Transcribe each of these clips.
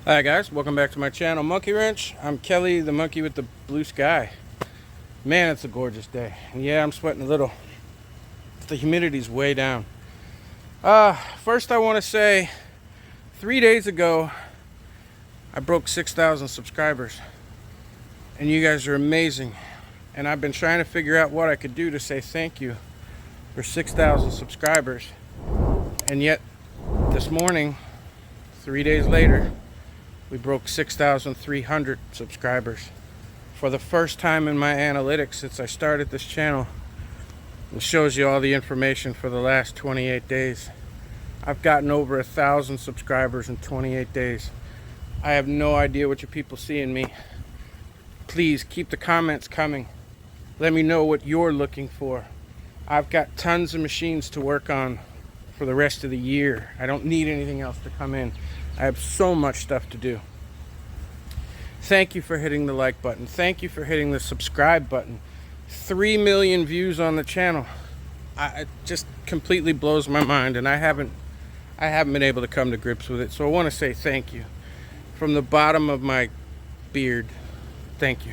Hi guys, welcome back to my channel, Monkey Wrench. I'm Kelly, the monkey with the blue sky. Man, it's a gorgeous day. And yeah, I'm sweating a little. The humidity's way down. First I want to say, 3 days ago, I broke 6,000 subscribers. And you guys are amazing. And I've been trying to figure out what I could do to say thank you for 6,000 subscribers. And yet, this morning, 3 days later, we broke 6,300 subscribers. For the first time in my analytics since I started this channel, it shows you all the information for the last 28 days. I've gotten over 1,000 subscribers in 28 days. I have no idea what you people see in me. Please keep the comments coming. Let me know what you're looking for. I've got tons of machines to work on for the rest of the year. I don't need anything else to come in. I have so much stuff to do. Thank you for hitting the like button. Thank you for hitting the subscribe button. 3 million views on the channel. It just completely blows my mind, and I haven't been able to come to grips with it. So I want to say thank you from the bottom of my beard. Thank you.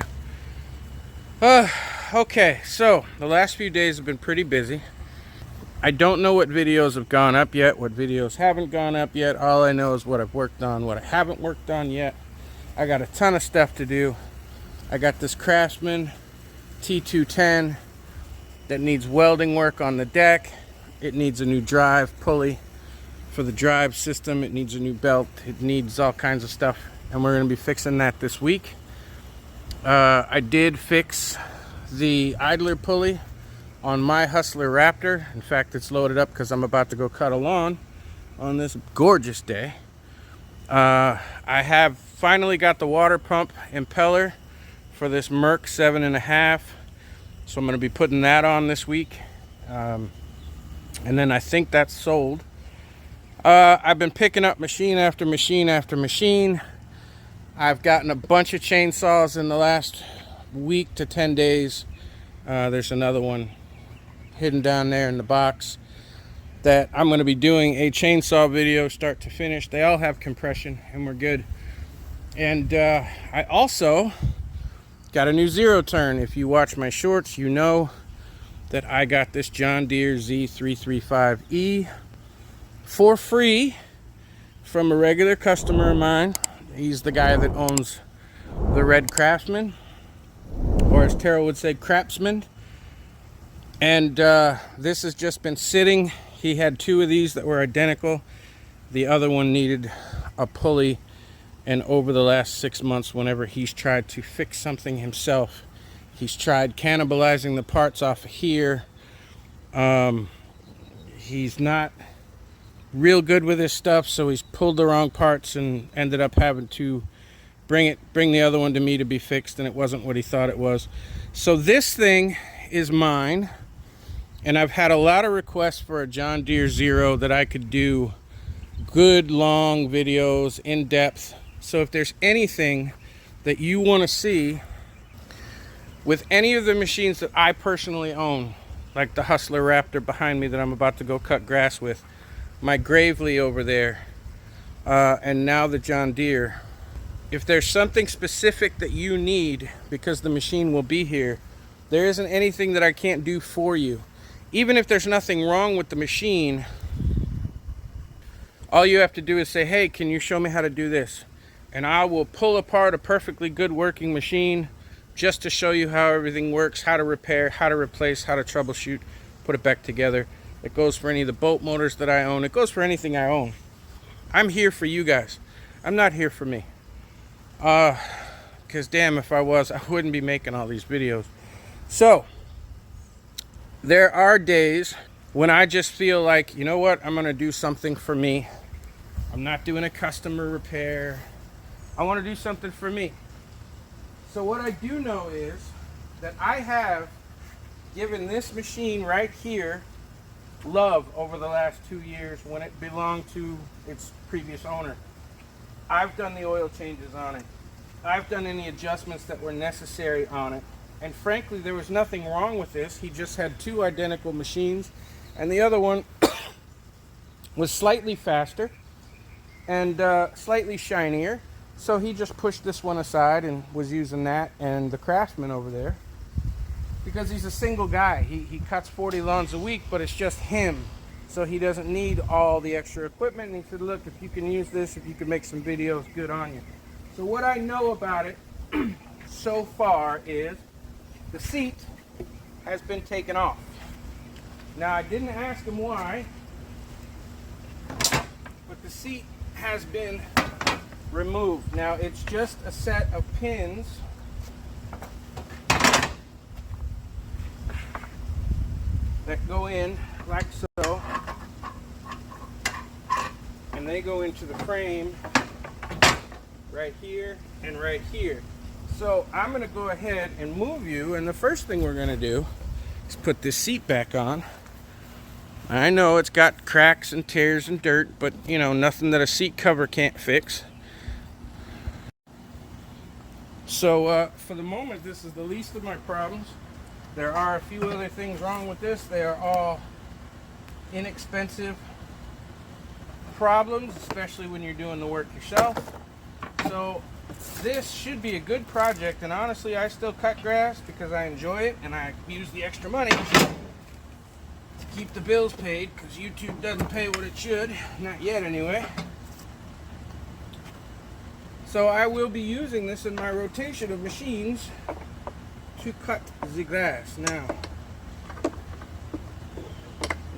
Okay, so the last few days have been pretty busy. I don't know what videos have gone up yet, what videos haven't gone up yet. All I know is what I've worked on, what I haven't worked on yet. I got a ton of stuff to do. I got this Craftsman T210 that needs welding work on the deck. It needs a new drive pulley for the drive system. It needs a new belt. It needs all kinds of stuff, and we're going to be fixing that this week. I did fix the idler pulley on my Hustler Raptor. In fact, it's loaded up because I'm about to go cut a lawn on this gorgeous day. I have finally got the water pump impeller for this Merc 7.5, so I'm going to be putting that on this week, and then I think that's sold. I've been picking up machine after machine after machine. I've gotten a bunch of chainsaws in the last week to 10 days. There's another one hidden down there in the box that I'm going to be doing a chainsaw video start to finish. They all have compression and we're good. And I also got a new zero turn. If you watch my shorts, you know that I got this John Deere Z335e for free from a regular customer of mine. He's the guy that owns the red Craftsman, or as Taryl would say, Craftsman. And this has just been sitting. He had 2 of these that were identical. The other one needed a pulley. And over the last 6 months, whenever he's tried to fix something himself, he's tried cannibalizing the parts off of here. He's not real good with his stuff, so he's pulled the wrong parts and ended up having to bring the other one to me to be fixed, and it wasn't what he thought it was. So this thing is mine, and I've had a lot of requests for a John Deere Zero that I could do good long videos in depth. So if there's anything that you want to see with any of the machines that I personally own, like the Hustler Raptor behind me that I'm about to go cut grass with, my Gravely over there, and now the John Deere. If there's something specific that you need, because the machine will be here, there isn't anything that I can't do for you. Even if there's nothing wrong with the machine, all you have to do is say, hey, can you show me how to do this? And I will pull apart a perfectly good working machine just to show you how everything works, how to repair, how to replace, how to troubleshoot, put it back together. It goes for any of the boat motors that I own. It goes for anything I own. I'm here for you guys. I'm not here for me. Because damn, if I was, I wouldn't be making all these videos. So, there are days when I just feel like, you know what, I'm going to do something for me. I'm not doing a customer repair. I want to do something for me. So what I do know is that I have given this machine right here love over the last 2 years when it belonged to its previous owner. I've done the oil changes on it. I've done any adjustments that were necessary on it. And frankly, there was nothing wrong with this. He just had 2 identical machines, and the other one was slightly faster and slightly shinier, So he just pushed this one aside and was using that and the Craftsman over there. Because he's a single guy. He cuts 40 lawns a week, but it's just him. So he doesn't need all the extra equipment. And he said, look, if you can use this, if you can make some videos, good on you. So what I know about it so far is the seat has been taken off. Now, I didn't ask him why, but the seat has been removed. Now, it's just a set of pins that go in like so, and they go into the frame right here and right here. So I'm going to go ahead and move you, and the first thing we're going to do is put this seat back on. I know it's got cracks and tears and dirt, but you know, nothing that a seat cover can't fix. So for the moment, this is the least of my problems. There are a few other things wrong with this. They are all inexpensive problems, especially when you're doing the work yourself. So this should be a good project, and honestly, I still cut grass because I enjoy it, and I use the extra money to keep the bills paid, because YouTube doesn't pay what it should, not yet anyway. So I will be using this in my rotation of machines to cut the grass. Now,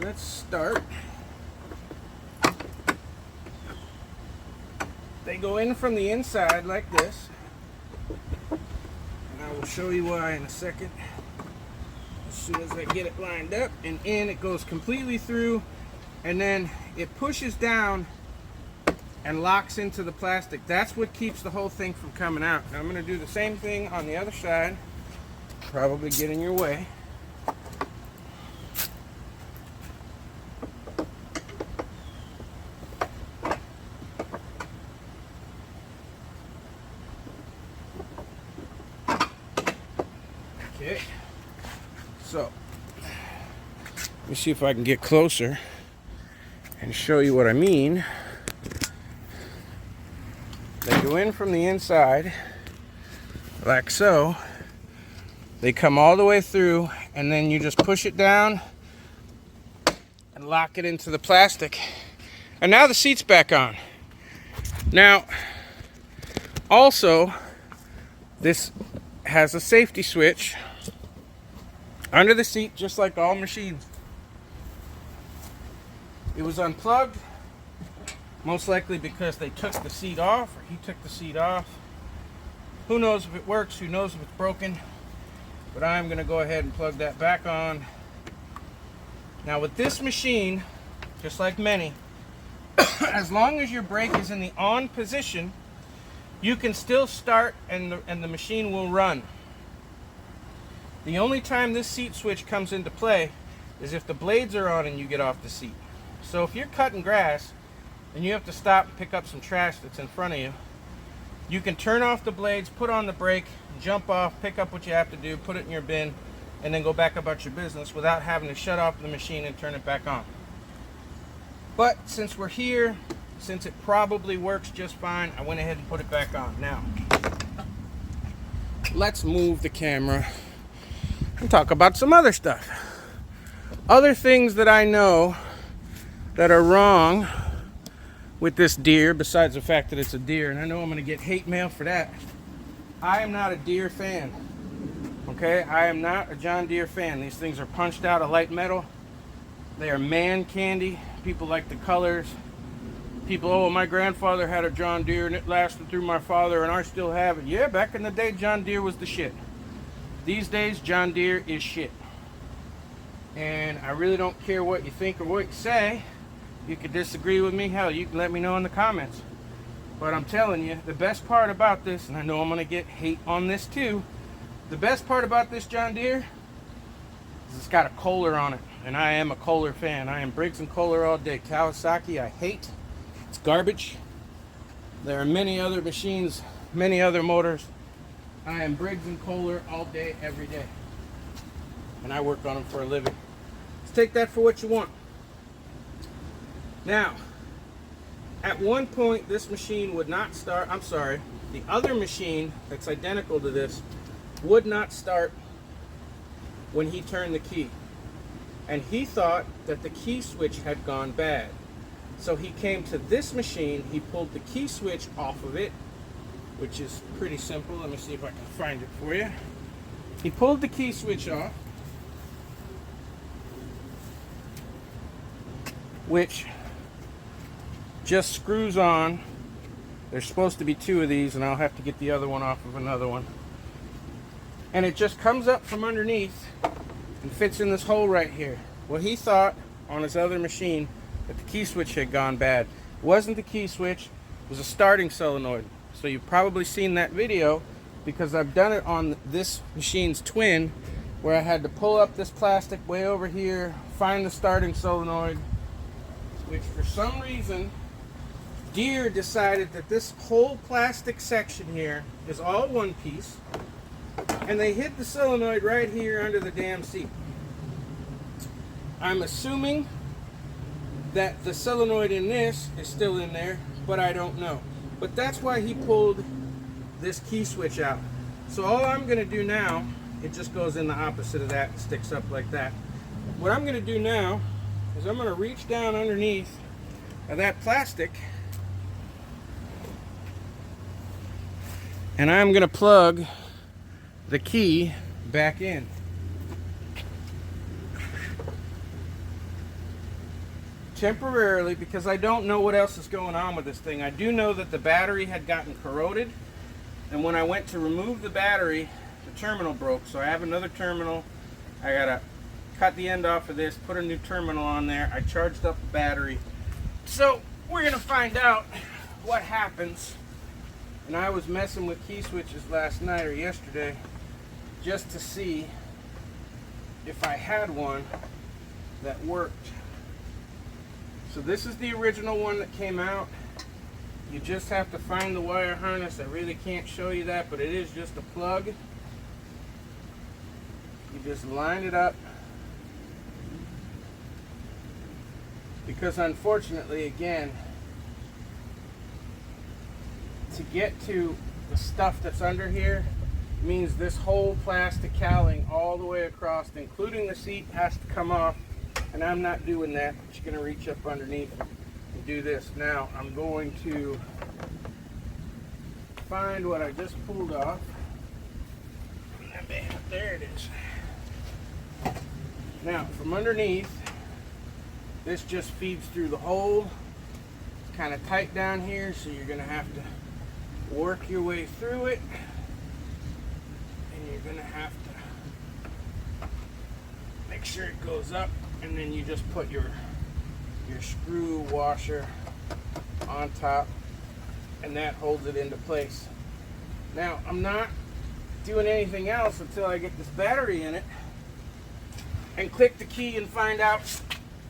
let's start. They go in from the inside like this, and I will show you why in a second. As soon as I get it lined up and in, it goes completely through, and then it pushes down and locks into the plastic. That's what keeps the whole thing from coming out. Now I'm going to do the same thing on the other side. Probably get in your way. Okay, so let me see if I can get closer and show you what I mean. They go in from the inside like so. They come all the way through, and then you just push it down and lock it into the plastic. And now the seat's back on. Now, also, this has a safety switch under the seat, just like all machines. It was unplugged, most likely because they took the seat off, or he took the seat off. Who knows if it works, who knows if it's broken, but I'm going to go ahead and plug that back on. Now with this machine, just like many, as long as your brake is in the on position, you can still start and the machine will run. The only time this seat switch comes into play is if the blades are on and you get off the seat. So if you're cutting grass and you have to stop and pick up some trash that's in front of you, you can turn off the blades, put on the brake, jump off, pick up what you have to do, put it in your bin, and then go back about your business without having to shut off the machine and turn it back on. But since we're here, since it probably works just fine, I went ahead and put it back on. Now, let's move the camera and talk about some other stuff. Other things that I know that are wrong with this Deere, besides the fact that it's a Deere, and I know I'm going to get hate mail for that. I am not a Deere fan. Okay, I am not a John Deere fan. These things are punched out of light metal. They are man candy. People like the colors. People, oh, my grandfather had a John Deere and it lasted through my father and I still have it. Yeah, back in the day, John Deere was the shit. These days, John Deere is shit. And I really don't care what you think or what you say. You could disagree with me. Hell, you can let me know in the comments. But I'm telling you, the best part about this, and I know I'm going to get hate on this too, the best part about this John Deere is it's got a Kohler on it. And I am a Kohler fan. I am Briggs and Kohler all day. Kawasaki, I hate. It's garbage. There are many other machines, many other motors. I am Briggs and Kohler all day, every day. And I work on them for a living. Let's take that for what you want. Now, At one point, this machine would not start. I'm sorry, the other machine that's identical to this would not start when he turned the key. And he thought that the key switch had gone bad. So he came to this machine, he pulled the key switch off of it, which is pretty simple. Let me see if I can find it for you. He pulled the key switch off, which just screws on. There's supposed to be two of these, and I'll have to get the other one off of another one. And it just comes up from underneath and fits in this hole right here. Well, he thought on his other machine that the key switch had gone bad. It wasn't the key switch, it was a starting solenoid. So you've probably seen that video, because I've done it on this machine's twin, where I had to pull up this plastic way over here, find the starting solenoid, which for some reason Deere decided that this whole plastic section here is all one piece, and they hid the solenoid right here under the damn seat. I'm assuming that the solenoid in this is still in there, but I don't know. But that's why he pulled this key switch out. So all I'm going to do now, it just goes in the opposite of that and sticks up like that. What I'm going to do now is I'm going to reach down underneath of that plastic, and I'm going to plug the key back in. Temporarily, because I don't know what else is going on with this thing. I do know that the battery had gotten corroded, and when I went to remove the battery, the terminal broke. So I have another terminal. I gotta cut the end off of this, put a new terminal on there. I charged up the battery. So we're gonna find out what happens. And I was messing with key switches last night or yesterday just to see if I had one that worked. So this is the original one that came out. You just have to find the wire harness. I really can't show you that, but it is just a plug. You just line it up. Because unfortunately, again, to get to the stuff that's under here means this whole plastic cowling all the way across, including the seat, has to come off. And I'm not doing that. I'm just going to reach up underneath and do this. Now I'm going to find what I just pulled off. There it is. Now from underneath, this just feeds through the hole. It's kind of tight down here, so you're going to have to work your way through it. And you're going to have to make sure it goes up. And then you just put your screw washer on top, and that holds it into place. Now, I'm not doing anything else until I get this battery in it and click the key and find out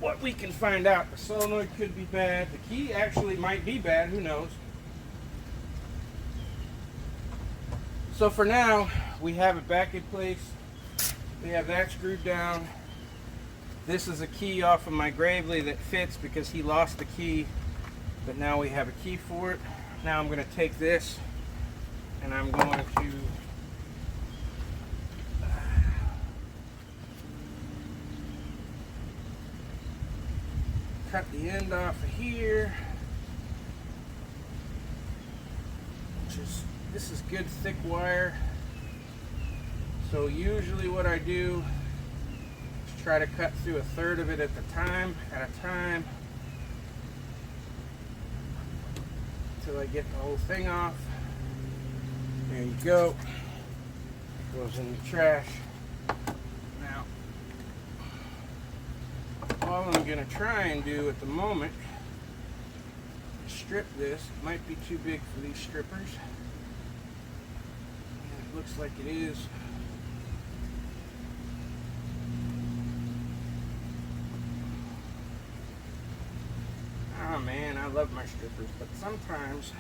what we can find out. The solenoid could be bad. The key actually might be bad. Who knows? So for now, we have it back in place. We have that screwed down. This is a key off of my Gravely that fits because he lost the key, but now we have a key for it. Now I'm going to take this and I'm going to cut the end off of here, this is good thick wire. So usually what I do, try to cut through a third of it at a time until I get the whole thing off. There you go. Goes in the trash. Now, all I'm going to try and do at the moment is strip this. It might be too big for these strippers. And it looks like it is. Oh man, I love my strippers, but sometimes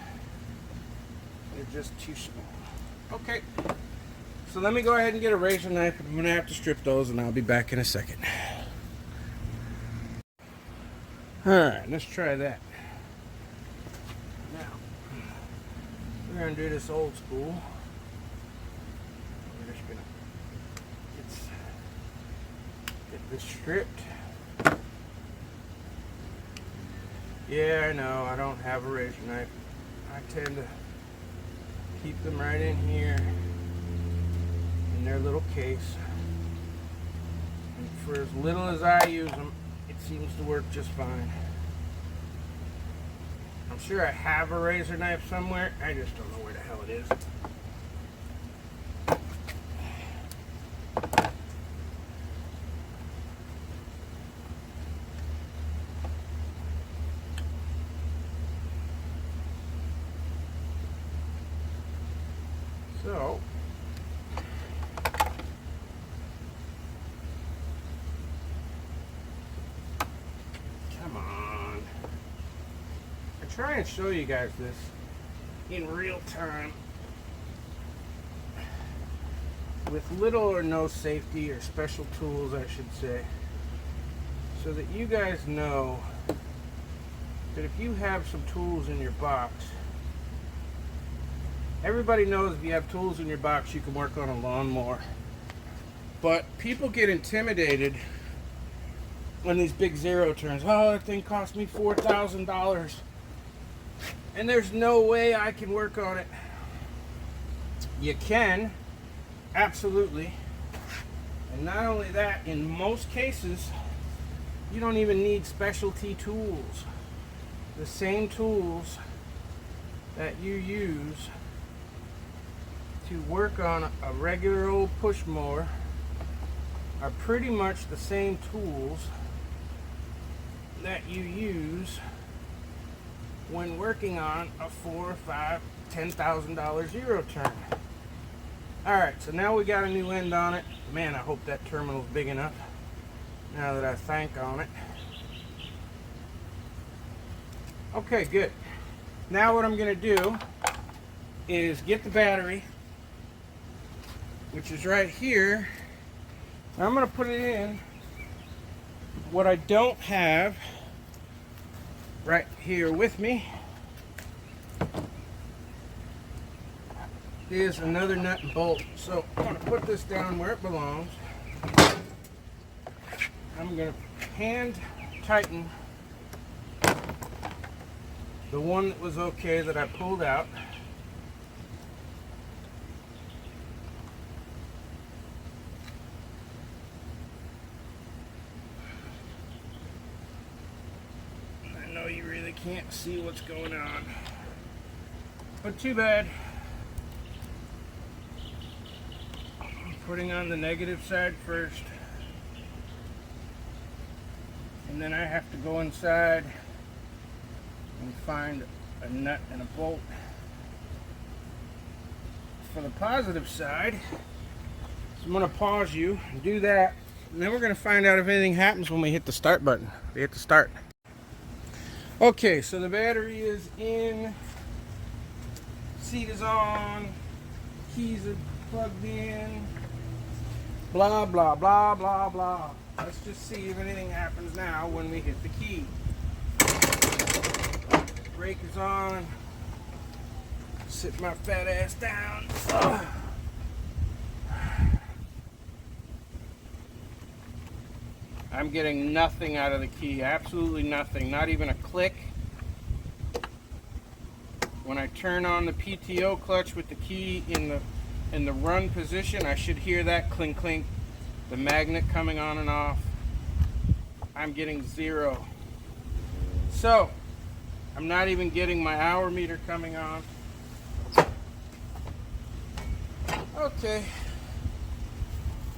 they're just too small. Okay, so let me go ahead and get a razor knife. I'm going to have to strip those, and I'll be back in a second. Alright, let's try that. We're gonna do this old school. We're just gonna get this stripped. Yeah, I know, I don't have a razor knife. I tend to keep them right in here in their little case. And for as little as I use them, it seems to work just fine. I'm sure I have a razor knife somewhere. I just don't know where the hell it is. So, come on. I try and show you guys this in real time with little or no safety or special tools, I should say, so that you guys know that if you have some tools in your box, everybody knows if you have tools in your box, you can work on a lawnmower. But people get intimidated when these big zero turns. Oh, that thing cost me $4,000. And there's no way I can work on it. You can, absolutely. And not only that, in most cases, you don't even need specialty tools. The same tools that you use to work on a regular old push mower are pretty much the same tools that you use when working on a $4,000, $5,000, $10,000 zero turn. Alright, so now we got a new end on it. Man, I hope that terminal's big enough now that I think on it. Okay, good. Now what I'm going to do is get the battery, which is right here. I'm going to put it in. What I don't have right here with me is another nut and bolt. So I'm going to put this down where it belongs. I'm going to hand tighten the one that was okay that I pulled out. I know you really can't see what's going on, but too bad. I'm putting on the negative side first, and then I have to go inside and find a nut and a bolt for the positive side. So I'm going to pause you and do that, and then we're going to find out if anything happens when we hit the start button. We hit the start. Okay, so the battery is in, seat is on, keys are plugged in, blah blah blah blah blah. Let's just see if anything happens now when we hit the key. Brake is on. Sit my fat ass down. Ugh. I'm getting nothing out of the key, absolutely nothing, not even a click. When I turn on the PTO clutch with the key in the run position, I should hear that clink clink, the magnet coming on and off. I'm getting zero. So I'm not even getting my hour meter coming on. Okay.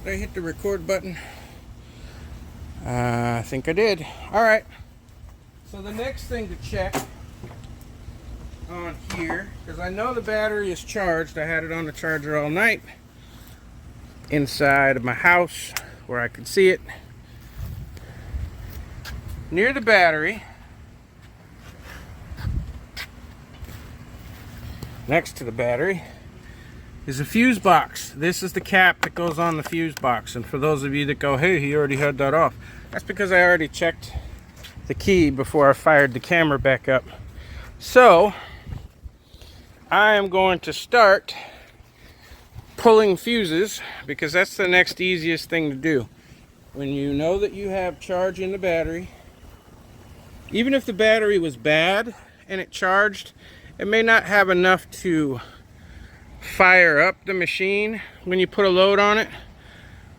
Did I hit the record button? I think I did. Alright. So the next thing to check on here, because I know the battery is charged. I had it on the charger all night inside of my house where I could see it. Near the battery, next to the battery, is a fuse box. This is the cap that goes on the fuse box. And for those of you that go, hey, he already had that off, that's because I already checked the key before I fired the camera back up. So I am going to start pulling fuses because that's the next easiest thing to do. When you know that you have charge in the battery, even if the battery was bad and it charged, it may not have enough to fire up the machine when you put a load on it,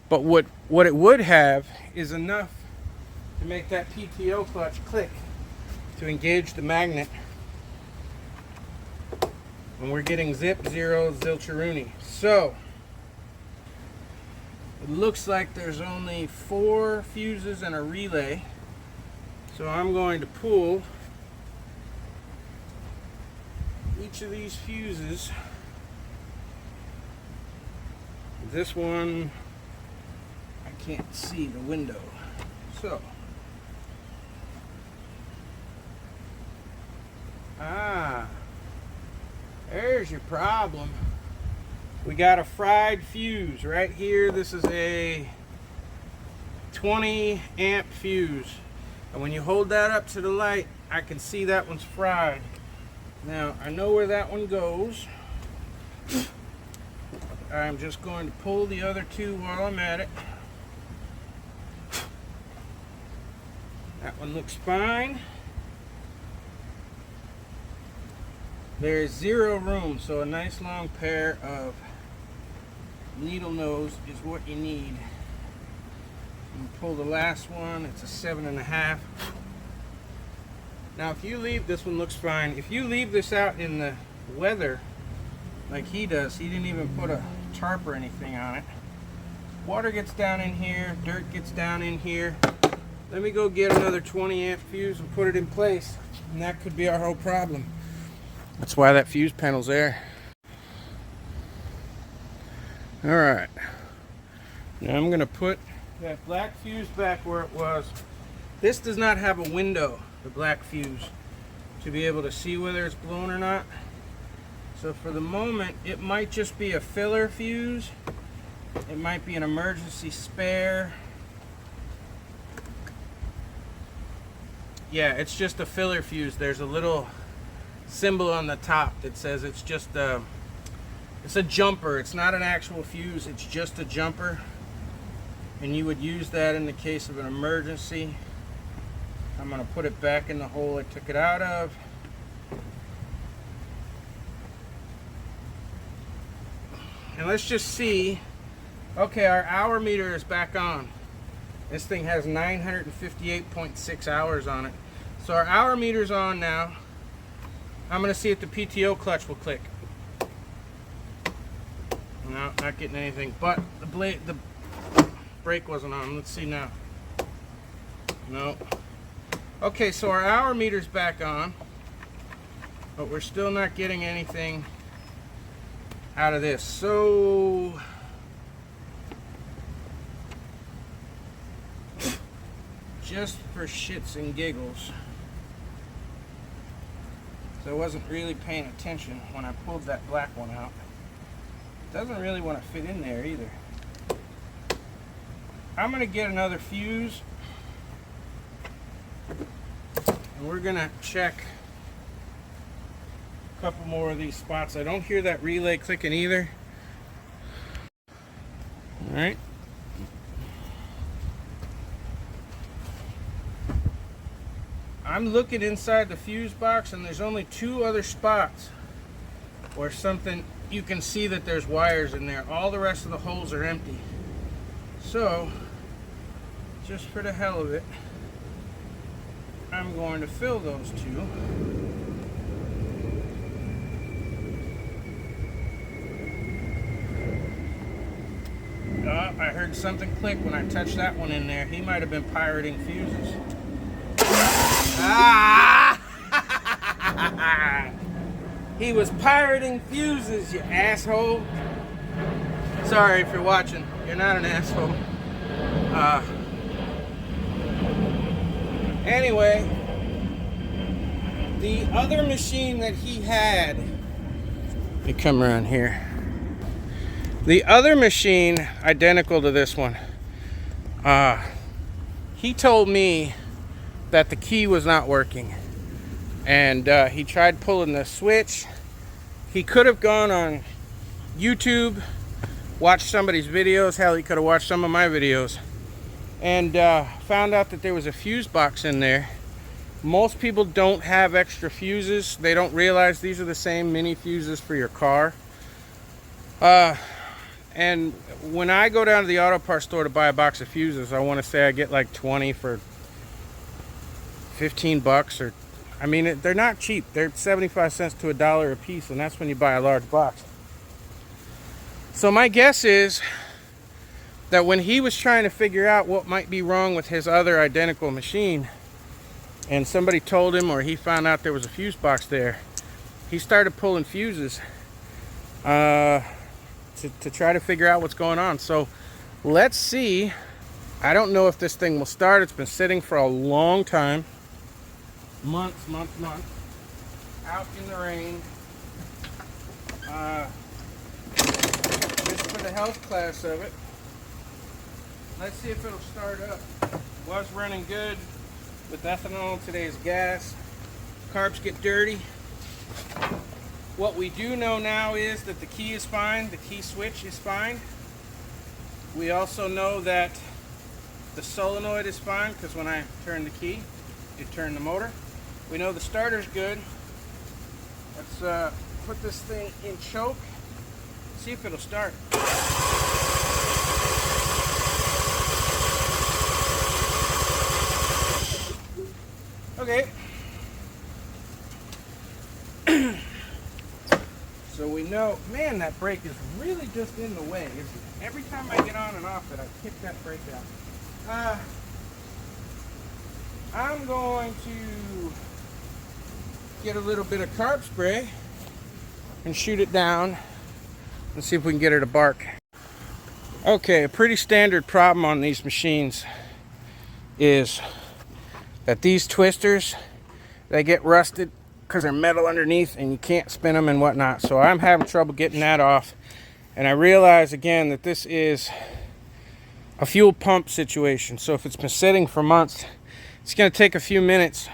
but what it would have is enough to make that PTO clutch click to engage the magnet. And we're getting zip, zero, zilcheroonie. So it looks like there's only 4 fuses and a relay. So I'm going to pull each of these fuses. This one, I can't see the window. So, there's your problem. We got a fried fuse right here. This is a 20 amp fuse. And when you hold that up to the light, I can see that one's fried. Now, I know where that one goes. I'm just going to pull the other 2 while I'm at it. That one looks fine. There's 0 room, so a nice long pair of needle nose is what you need. You pull the last one, it's a 7.5. Now if you leave, this one looks fine. If you leave this out in the weather like he does, he didn't even put a tarp or anything on it. Water gets down in here, dirt gets down in here. Let me go get another 20 amp fuse and put it in place, and that could be our whole problem. That's why that fuse panel's there. Alright, now I'm going to put that black fuse back where it was. This does not have a window, the black fuse, to be able to see whether it's blown or not. So for the moment, it might just be a filler fuse. It might be an emergency spare. Yeah, it's just a filler fuse. There's a little symbol on the top that says it's just it's a jumper. It's not an actual fuse, it's just a jumper. And you would use that in the case of an emergency. I'm going to put it back in the hole I took it out of. And let's just see. Okay, our hour meter is back on. This thing has 958.6 hours on it. So our hour meter's on now. I'm going to see if the PTO clutch will click. No, not getting anything. But the brake wasn't on. Let's see now. No. Okay, so our hour meter's back on, but we're still not getting anything out of this. So just for shits and giggles, so I wasn't really paying attention when I pulled that black one out. It doesn't really want to fit in there either. I'm going to get another fuse, and we're going to check a couple more of these spots. I don't hear that relay clicking either. All right. I'm looking inside the fuse box, and there's only 2 other spots where you can see that there's wires in there. All the rest of the holes are empty. So, just for the hell of it, I'm going to fill those 2. Oh, I heard something click when I touched that one in there. He might have been pirating fuses. Ah! He was pirating fuses, you asshole. Sorry if you're watching. You're not an asshole. Anyway, the other machine that he had, let me come around here. The other machine, identical to this one, he told me that the key was not working, and he tried pulling the switch He could have gone on YouTube, watched somebody's videos. Hell, he could have watched some of my videos and found out that there was a fuse box in there. Most people don't have extra fuses. They don't realize these are the same mini fuses for your car. And when I go down to the auto parts store to buy a box of fuses, I want to say I get like 20 for 15 bucks, or I mean, they're not cheap. They're 75 cents to $1 a piece, and that's when you buy a large box. So my guess is that when he was trying to figure out what might be wrong with his other identical machine, and somebody told him, or he found out there was a fuse box there, he started pulling fuses to try to figure out what's going on. So let's see. I don't know if this thing will start. It's been sitting for a long time. Months, out in the rain. Just for the health class of it. Let's see if it'll start up. Was running good with ethanol. Today's gas. Carbs get dirty. What we do know now is that the key is fine. The key switch is fine. We also know that the solenoid is fine, because when I turn the key, it turned the motor. We know the starter's good. Let's put this thing in choke, see if it'll start. Okay. So we know, man, that brake is really just in the way, isn't it? Every time I get on and off it, I kick that brake out. I'm going to get a little bit of carb spray and shoot it down and see if we can get her to bark. Okay, a pretty standard problem on these machines is that these twisters, they get rusted because they're metal underneath and you can't spin them and whatnot. So I'm having trouble getting that off. And I realize again that this is a fuel pump situation. So if it's been sitting for months, it's going to take a few minutes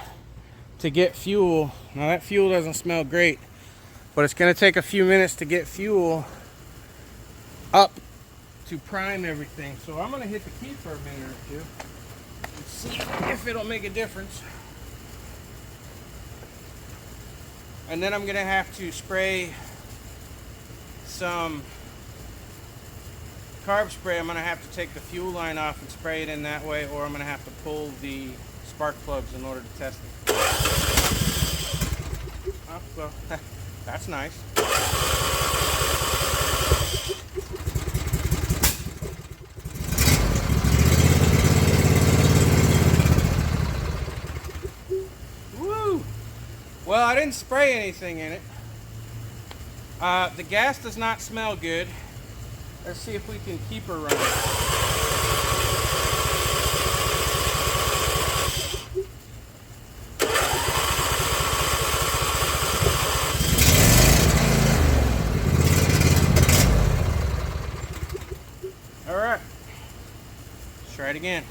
to get fuel. Now that fuel doesn't smell great, but it's going to take a few minutes to get fuel up to prime everything. So I'm going to hit the key for a minute or two and see if it'll make a difference. And then I'm going to have to spray some carb spray. I'm going to have to take the fuel line off and spray it in that way, or I'm going to have to pull the spark plugs in order to test it. Oh, well, that's nice. Woo! Well, I didn't spray anything in it. The gas does not smell good. Let's see if we can keep her running. All right, let's try it again.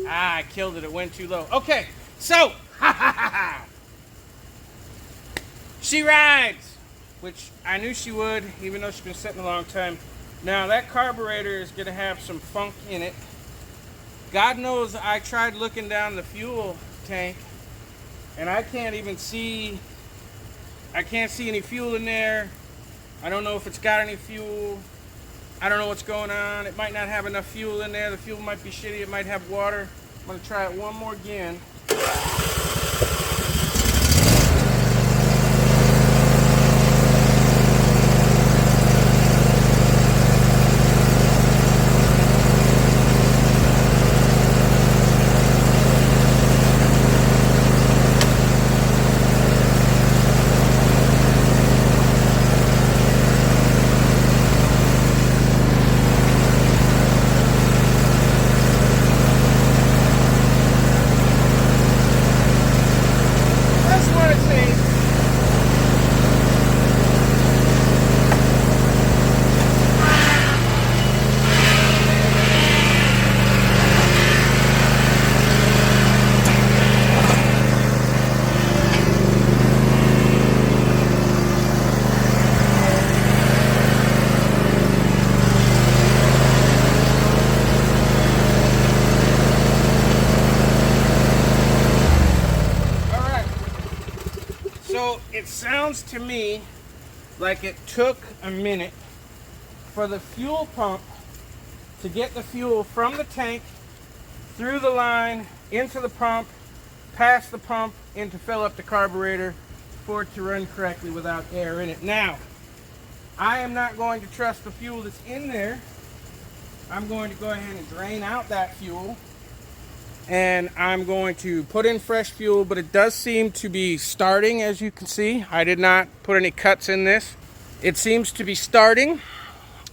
I killed it. It went too low. Okay, so she rides, which I knew she would, even though she's been sitting a long time. Now that carburetor is going to have some funk in it. God knows I tried looking down the fuel tank, and I can't even see. I can't see any fuel in there. I don't know if it's got any fuel. I don't know what's going on. It might not have enough fuel in there. The fuel might be shitty. It might have water. I'm going to try it one more again. to me like it took a minute for the fuel pump to get the fuel from the tank through the line into the pump, past the pump, and to fill up the carburetor for it to run correctly without air in it. Now, I am not going to trust the fuel that's in there. I'm going to go ahead and drain out that fuel, and I'm going to put in fresh fuel, but it does seem to be starting, as you can see. I did not put any cuts in this. It seems to be starting.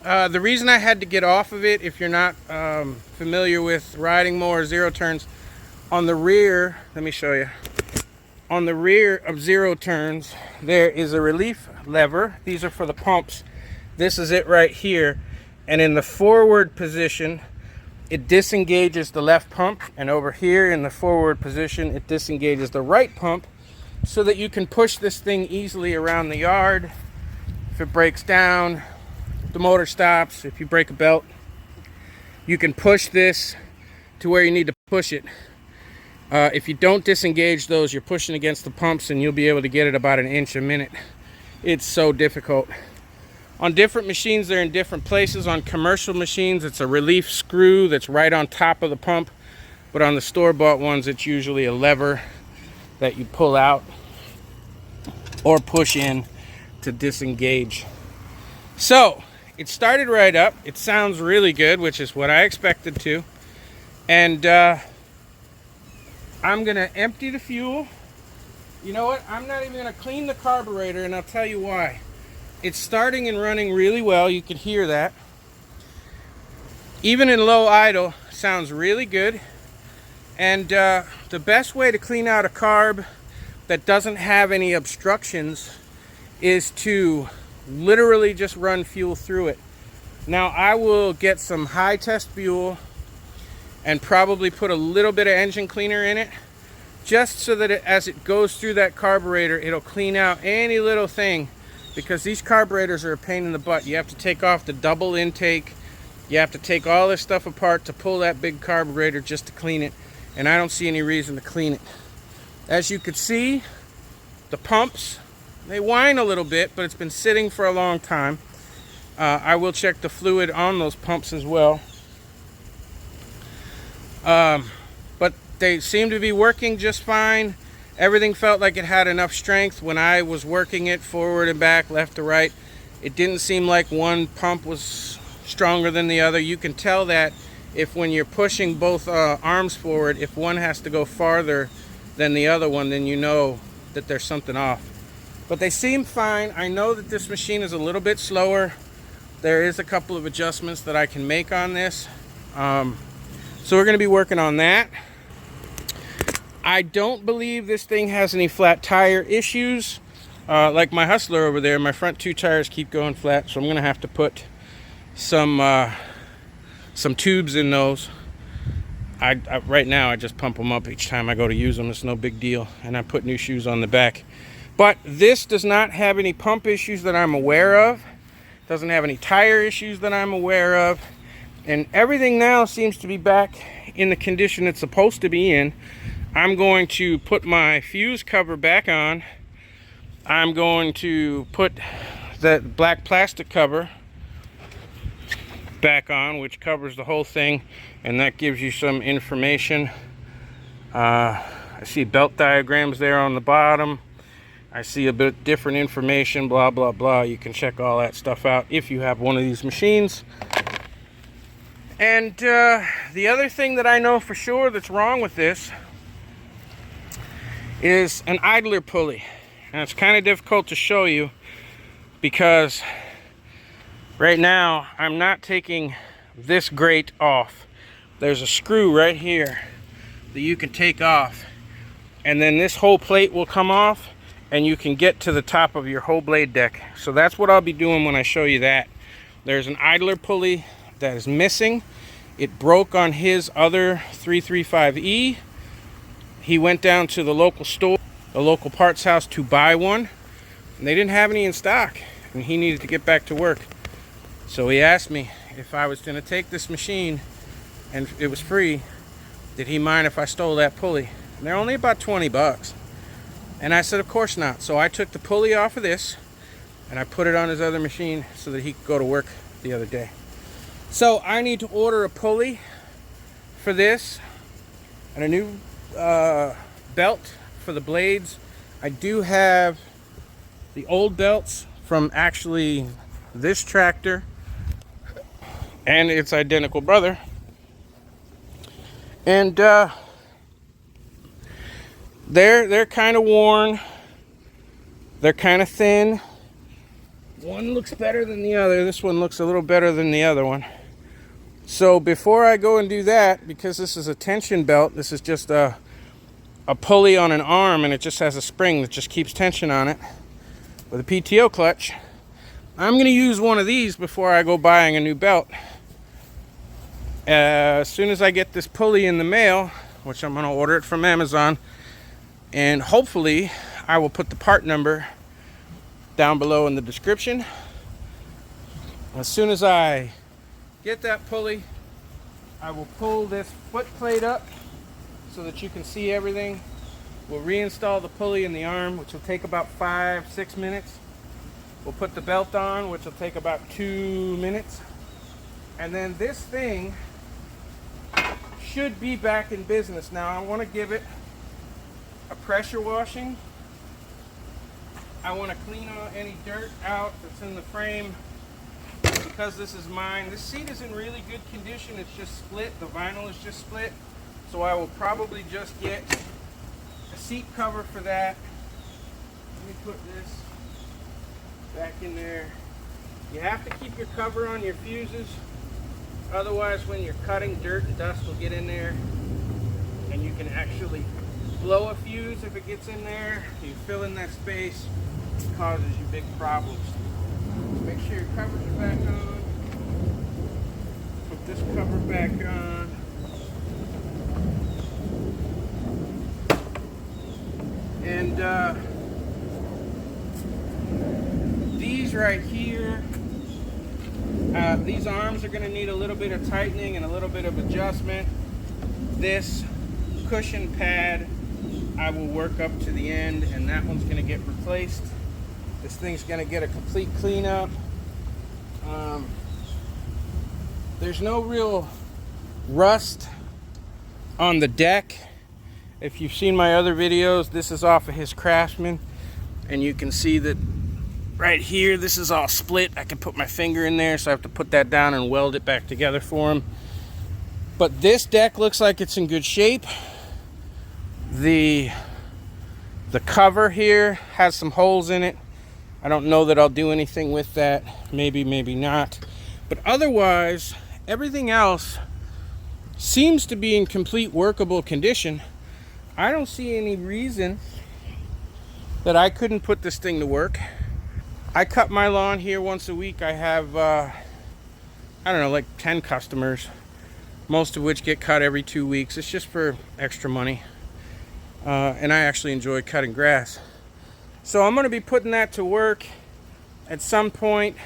The reason I had to get off of it, if you're not familiar with riding mower zero turns, on the rear, let me show you. On the rear of zero turns, there is a relief lever. These are for the pumps. This is it right here. And in the forward position, it disengages the left pump. And over here in the forward position, it disengages the right pump so that you can push this thing easily around the yard. If it breaks down, the motor stops. If you break a belt, you can push this to where you need to push it. If you don't disengage those, you're pushing against the pumps and you'll be able to get it about 1 inch a minute. It's so difficult. On different machines, they're in different places. On commercial machines, it's a relief screw that's right on top of the pump. But on the store-bought ones, it's usually a lever that you pull out or push in to disengage. So, it started right up. It sounds really good, which is what I expected to. And I'm gonna empty the fuel. You know what? I'm not even gonna clean the carburetor, and I'll tell you why. It's starting and running really well. You can hear that. Even in low idle, sounds really good. And the best way to clean out a carb that doesn't have any obstructions is to literally just run fuel through it. Now, I will get some high test fuel and probably put a little bit of engine cleaner in it, just so that as it goes through that carburetor, it'll clean out any little thing, because these carburetors are a pain in the butt. You have to take off the double intake. You have to take all this stuff apart to pull that big carburetor just to clean it, and I don't see any reason to clean it. As you can see, the pumps, they whine a little bit, but it's been sitting for a long time. I will check the fluid on those pumps as well. But they seem to be working just fine. Everything felt like it had enough strength when I was working it forward and back, left to right. It didn't seem like one pump was stronger than the other. You can tell that if when you're pushing both arms forward, if one has to go farther than the other one, then you know that there's something off. But they seem fine. I know that this machine is a little bit slower. There is a couple of adjustments that I can make on this. So we're going to be working on that. I don't believe this thing has any flat tire issues. Like my Hustler over there, my front 2 tires keep going flat, so I'm going to have to put some tubes in those. Right now I just pump them up each time I go to use them. It's no big deal, and I put new shoes on the back. But this does not have any pump issues that I'm aware of. Doesn't have any tire issues that I'm aware of. And everything now seems to be back in the condition it's supposed to be in. I'm going to put my fuse cover back on. I'm going to put that black plastic cover back on, which covers the whole thing, and that gives you some information. I see belt diagrams there on the bottom. I see a bit different information, blah blah blah. You can check all that stuff out if you have one of these machines. And the other thing that I know for sure that's wrong with this is an idler pulley. And it's kind of difficult to show you because right now I'm not taking this grate off. There's a screw right here that you can take off, and then this whole plate will come off and you can get to the top of your whole blade deck. So that's what I'll be doing when I show you that. There's an idler pulley that is missing. It broke on his other 335e. He went down to the local store, the local parts house, to buy one, and they didn't have any in stock, and he needed to get back to work. So he asked me if I was going to take this machine and it was free, did he mind if I stole that pulley? And they're only about 20 bucks. And I said, of course not. So I took the pulley off of this and I put it on his other machine so that he could go to work the other day. So I need to order a pulley for this and a new belt for the blades. I do have the old belts from actually this tractor and its identical brother. And they're kind of worn. They're kind of thin. One looks better than the other. This one looks a little better than the other one. So before I go and do that, because this is a tension belt, this is just a pulley on an arm, and it just has a spring that just keeps tension on it with a PTO clutch. I'm going to use one of these before I go buying a new belt. As soon as I get this pulley in the mail, which I'm going to order it from Amazon, and hopefully I will put the part number down below in the description. As soon as I get that pulley, I will pull this foot plate up so that you can see everything. We'll reinstall the pulley in the arm, which will take about 5-6 minutes. We'll put the belt on, which will take about 2 minutes. And then this thing should be back in business. Now I want to give it a pressure washing. I want to clean any dirt out that's in the frame. Because this is mine, this seat is in really good condition. It's just split, the vinyl is just split, so I will probably just get a seat cover for that. Let me put this back in there. You have to keep your cover on your fuses, otherwise when you're cutting, dirt and dust will get in there and you can actually blow a fuse if it gets in there. You fill in that space, it causes you big problems. Make sure your covers are back on. Put this cover back on. And these right here, these arms are going to need a little bit of tightening and a little bit of adjustment. This cushion pad I will work up to the end, and that one's going to get replaced. This thing's going to get a complete cleanup. There's no real rust on the deck. If you've seen my other videos, this is off of his Craftsman, and you can see that right here, this is all split. I can put my finger in there, so I have to put that down and weld it back together for him. But this deck looks like it's in good shape. The cover here has some holes in it. I don't know that I'll do anything with that. Maybe, maybe not. But otherwise, everything else seems to be in complete workable condition. I don't see any reason that I couldn't put this thing to work. I cut my lawn here once a week. I have, I don't know, like 10 customers, most of which get cut every 2 weeks. It's just for extra money. And I actually enjoy cutting grass. So I'm going to be putting that to work. At some point,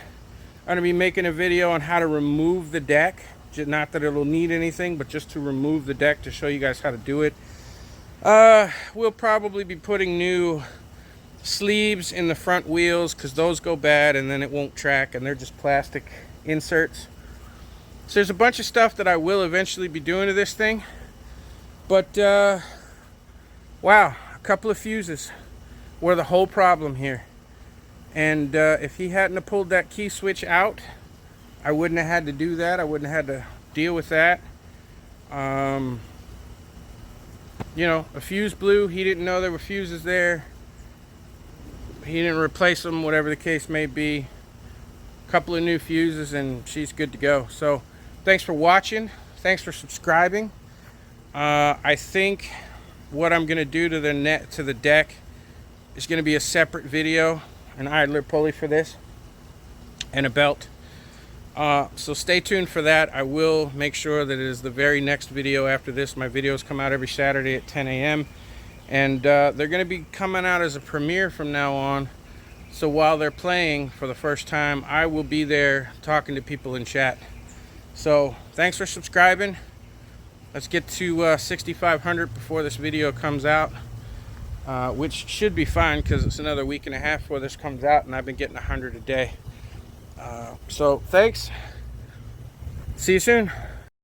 I'm going to be making a video on how to remove the deck. Not that it'll need anything, but just to remove the deck to show you guys how to do it. We'll probably be putting new sleeves in the front wheels because those go bad and then it won't track, and they're just plastic inserts. So there's a bunch of stuff that I will eventually be doing to this thing. But, wow, a couple of fuses were the whole problem here. And if he hadn't have pulled that key switch out, I wouldn't have had to do that. I wouldn't have had to deal with that. You know, a fuse blew. He didn't know there were fuses there. He didn't replace them, whatever the case may be. A couple of new fuses and she's good to go. So thanks for watching. Thanks for subscribing. I think what I'm going to do to the deck is going to be a separate video, an idler pulley for this, and a belt. So stay tuned for that. I will make sure that it is the very next video after this. My videos come out every Saturday at 10 a.m. And they're going to be coming out as a premiere from now on. So while they're playing for the first time, I will be there talking to people in chat. So thanks for subscribing. Let's get to 6,500 before this video comes out. which should be fine because it's another week and a half before this comes out, and I've been getting 100 a day. So thanks. See you soon.